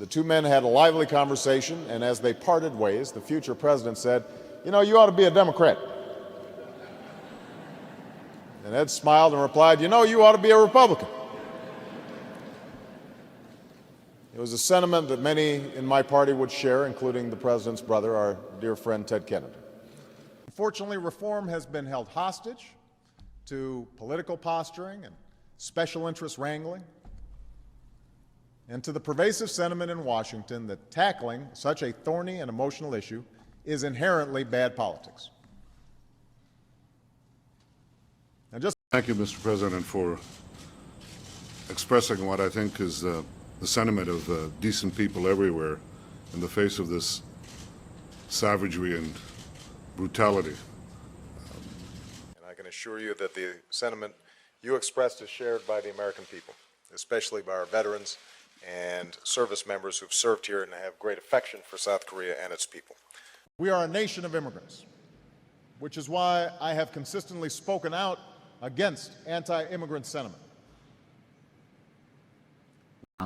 two men had a lively conversation, and as they parted ways, the future president said, "You know, you ought to be a Democrat." And Ed smiled and replied, "You know, you ought to be a Republican." It was a sentiment that many in my party would share, including the president's brother, our dear friend Ted Kennedy. Unfortunately, reform has been held hostage to political posturing and special interest wrangling, and to the pervasive sentiment in Washington that tackling such a thorny and emotional issue is inherently bad politics. Thank you, Mr. President, for expressing what I think is the sentiment of decent people everywhere in the face of this savagery and brutality. And I can assure you that the sentiment you expressed is shared by the American people, especially by our veterans and service members who've served here and have great affection for South Korea and its people. We are a nation of immigrants, which is why I have consistently spoken out against anti-immigrant sentiment.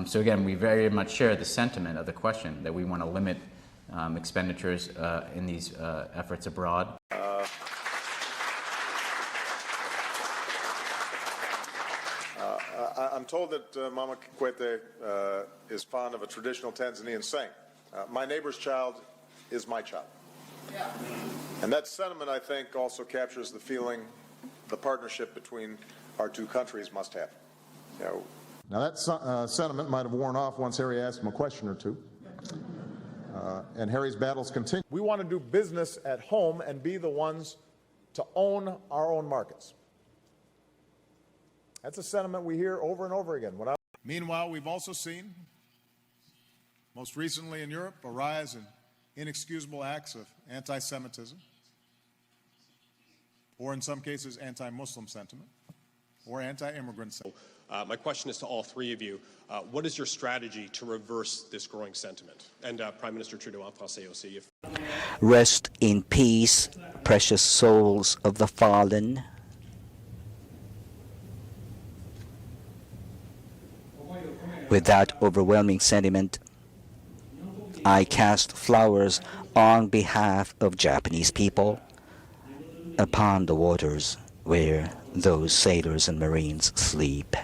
So again, we very much share the sentiment of the question that we want to limit expenditures in these efforts abroad. I'm told that Mama Kikwete is fond of a traditional Tanzanian saying, "My neighbor's child is my child." Yeah. And that sentiment, I think, also captures the feeling the partnership between our two countries must have. You know, now that sentiment might have worn off once Harry asked him a question or two, and Harry's battles continue. We want to do business at home and be the ones to own our own markets. That's a sentiment we hear over and over again. Meanwhile, we've also seen, most recently in Europe, a rise in inexcusable acts of anti-Semitism, or in some cases anti-Muslim sentiment, or anti-immigrant sentiment. My question is to all three of you. What is your strategy to reverse this growing sentiment? And Prime Minister Trudeau, en français aussi. Rest in peace, precious souls of the fallen. With that overwhelming sentiment, I cast flowers on behalf of Japanese people upon the waters where those sailors and Marines sleep.